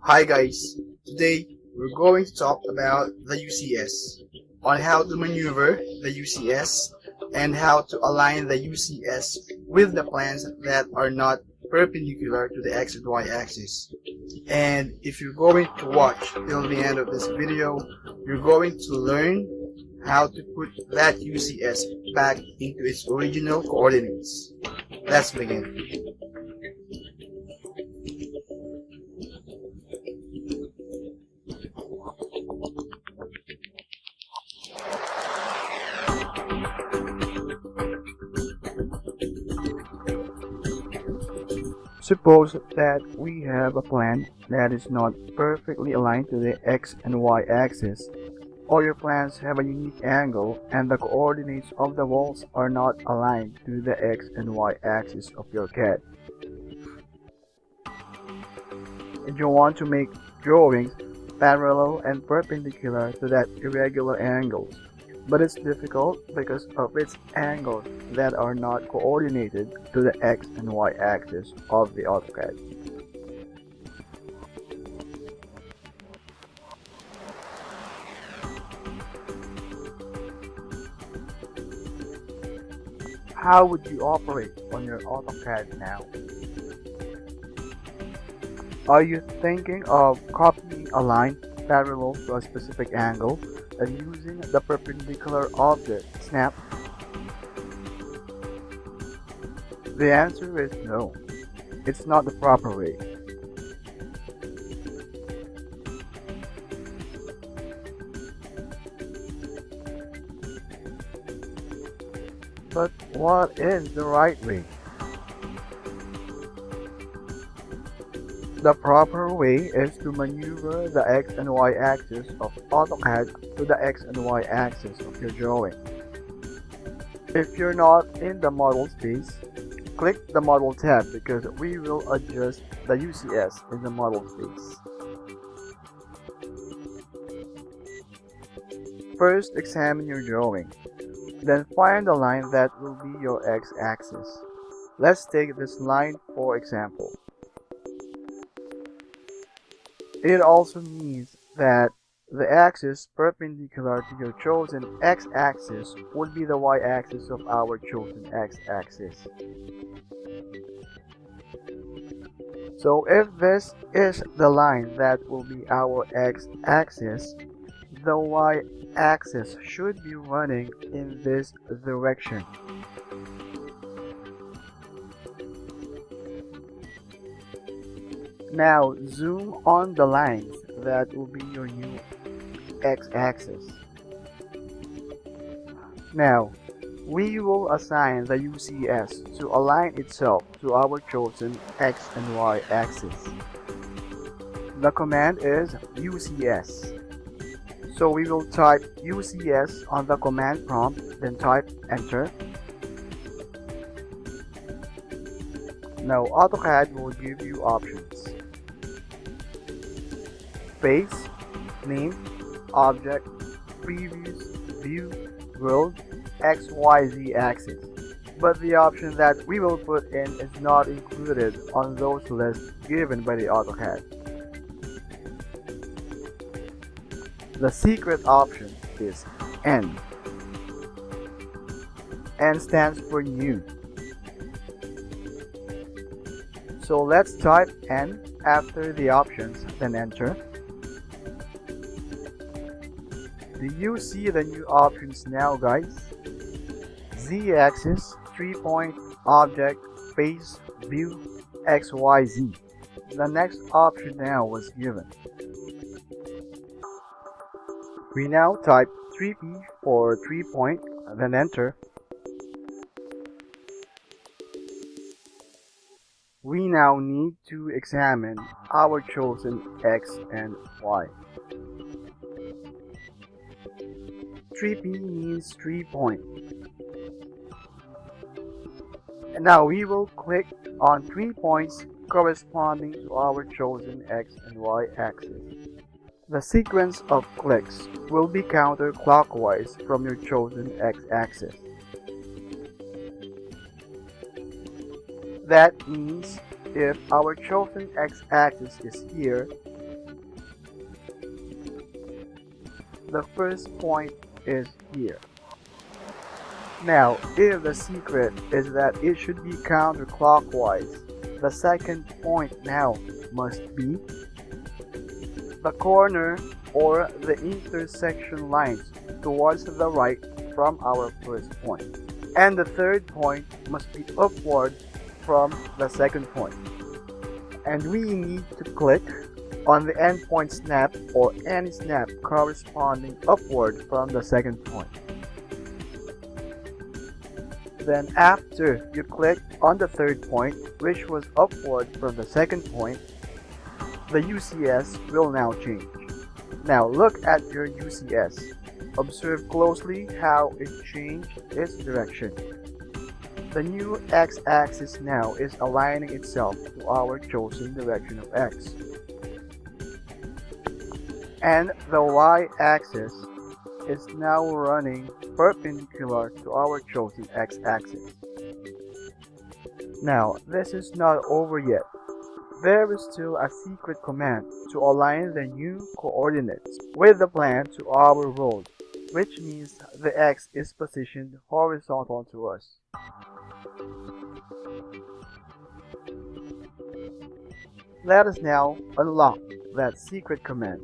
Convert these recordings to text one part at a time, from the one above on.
Hi guys, today we're going to talk about the UCS, on how to maneuver the UCS and how to align the UCS with the plans that are not perpendicular to the X and Y axis. And if you're going to watch till the end of this video, you're going to learn how to put that UCS back into its original coordinates. Let's begin. Suppose that we have a plan that is not perfectly aligned to the X and Y axis. All your plans have a unique angle and the coordinates of the walls are not aligned to the X and Y axis of your CAD. And you want to make drawings parallel and perpendicular to that irregular angles, but it's difficult because of its angles that are not coordinated to the X and Y axis of the AutoCAD. How would you operate on your AutoCAD now? Are you thinking of copying a line parallel to a specific angle and using the perpendicular object snap? The answer is no. It's not the proper way. But what is the right way? The proper way is to maneuver the X and Y axis of AutoCAD to the X and Y axis of your drawing. If you're not in the model space, click the model tab because we will adjust the UCS in the model space. First, examine your drawing. Then find the line that will be your X-axis. Let's take this line for example. It also means that the axis perpendicular to your chosen X-axis would be the Y-axis of our chosen X-axis. So if this is the line that will be our X-axis, the Y-axis should be running in this direction. Now zoom on the lines that will be your new X-axis. Now we will assign the UCS to align itself to our chosen X and Y axis. The command is UCS. So we will type UCS on the command prompt, then type enter. Now AutoCAD will give you options: space, name, object, previews, view, world, XYZ axis. But the option that we will put in is not included on those lists given by the AutoCAD. The secret option is N. N stands for new. So let's type N after the options, then enter. Do you see the new options now, guys? Z-axis, 3-point, object, face, view, XYZ. The next option now was given. We now type 3P for 3-point, then enter. We now need to examine our chosen X and Y. 3P means 3-point. And now we will click on 3 points corresponding to our chosen X and Y axis. The sequence of clicks will be counterclockwise from your chosen X-axis. That means if our chosen x-axis is here, the first point is here. Now, if the secret is that it should be counterclockwise, the second point now must be the corner or the intersection lines towards the right from our first point. And the third point must be upward from the second point. And we need to click on the endpoint snap or any snap corresponding upward from the second point. Then after you click on the third point, which was upward from the second point, the UCS will now change. Now look at your UCS. Observe closely how it changed its direction. The new x-axis now is aligning itself to our chosen direction of x. And the y-axis is now running perpendicular to our chosen x-axis. Now, this is not over yet. There is still a secret command to align the new coordinates with the plan to our road, which means the x is positioned horizontal to us. Let us now unlock that secret command.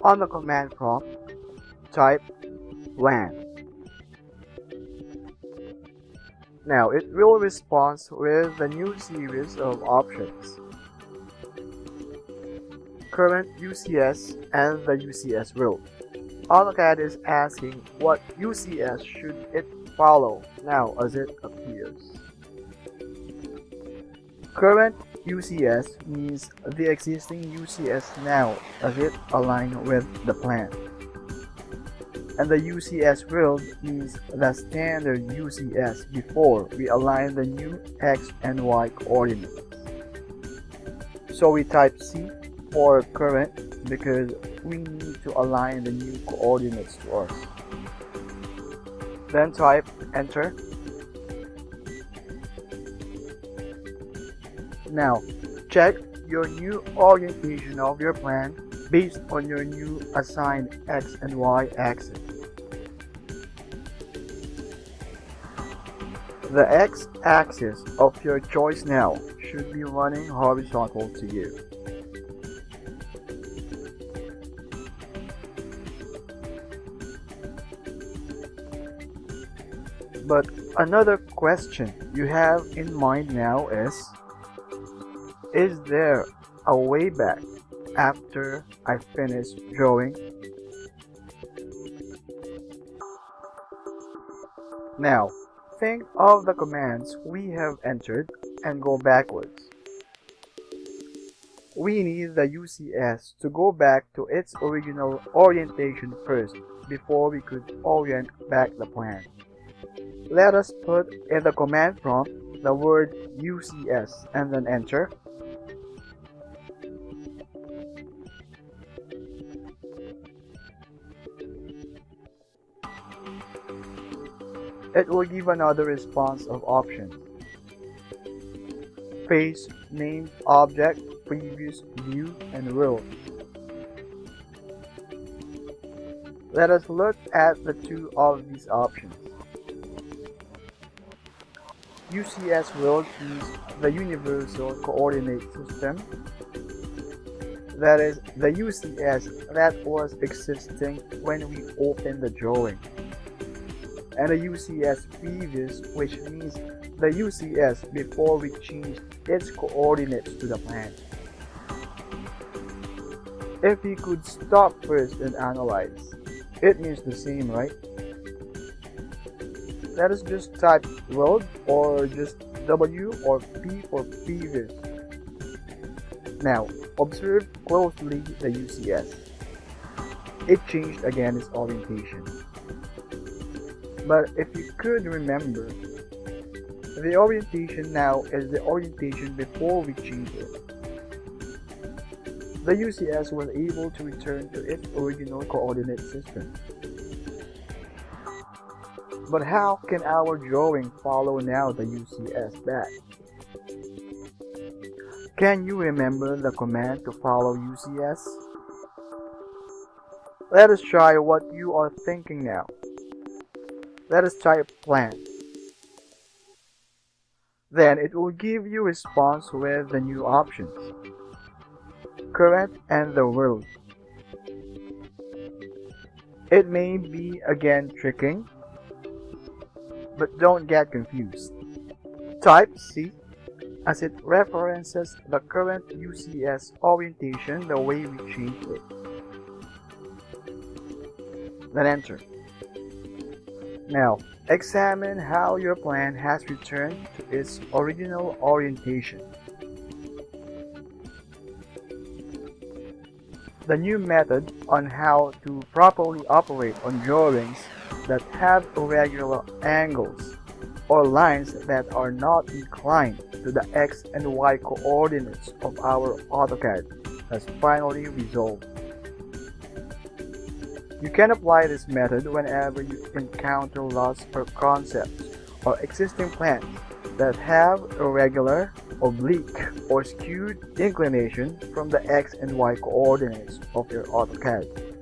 On the command prompt, type land. Now it will respond with the new series of options: current UCS and the UCS road. AutoCAD is asking what UCS should it follow now as it appears. Current UCS means the existing UCS now as it aligned with the plan. And the UCS road means the standard UCS before we align the new X and Y coordinates. So we type C for current because we need to align the new coordinates to us. Then type enter. Now check your new orientation of your plan based on your new assigned X and Y axis. The X axis of your choice now should be running horizontal to you. But another question you have in mind now is there a way back after I finish drawing? Now, think of the commands we have entered and go backwards. We need the UCS to go back to its original orientation first before we could orient back the plan. Let us put in the command prompt the word UCS and then enter. It will give another response of options: face, name, object, previous, view, and row. Let us look at the two of these options. UCS road is the universal coordinate system. That is the UCS that was existing when we opened the drawing. And the UCS previous, which means the UCS before we changed its coordinates to the plan. If we could stop first and analyze, it means the same, right? Let us just type road or just W or P for previous. Now, observe closely the UCS. It changed again its orientation. But if you could remember, the orientation now is the orientation before we changed it. The UCS was able to return to its original coordinate system. But how can our drawing follow now the UCS back? Can you remember the command to follow UCS? Let us try what you are thinking now. Let us type plan. Then it will give you response with the new options, current and the world. It may be again tricking, but don't get confused. Type C as it references the current UCS orientation the way we changed it. Then enter. Now, examine how your plan has returned to its original orientation. The new method on how to properly operate on drawings that have irregular angles or lines that are not inclined to the X and Y coordinates of our AutoCAD has finally resolved. You can apply this method whenever you encounter lost or concepts or existing plans that have irregular, oblique, or skewed inclination from the X and Y coordinates of your AutoCAD.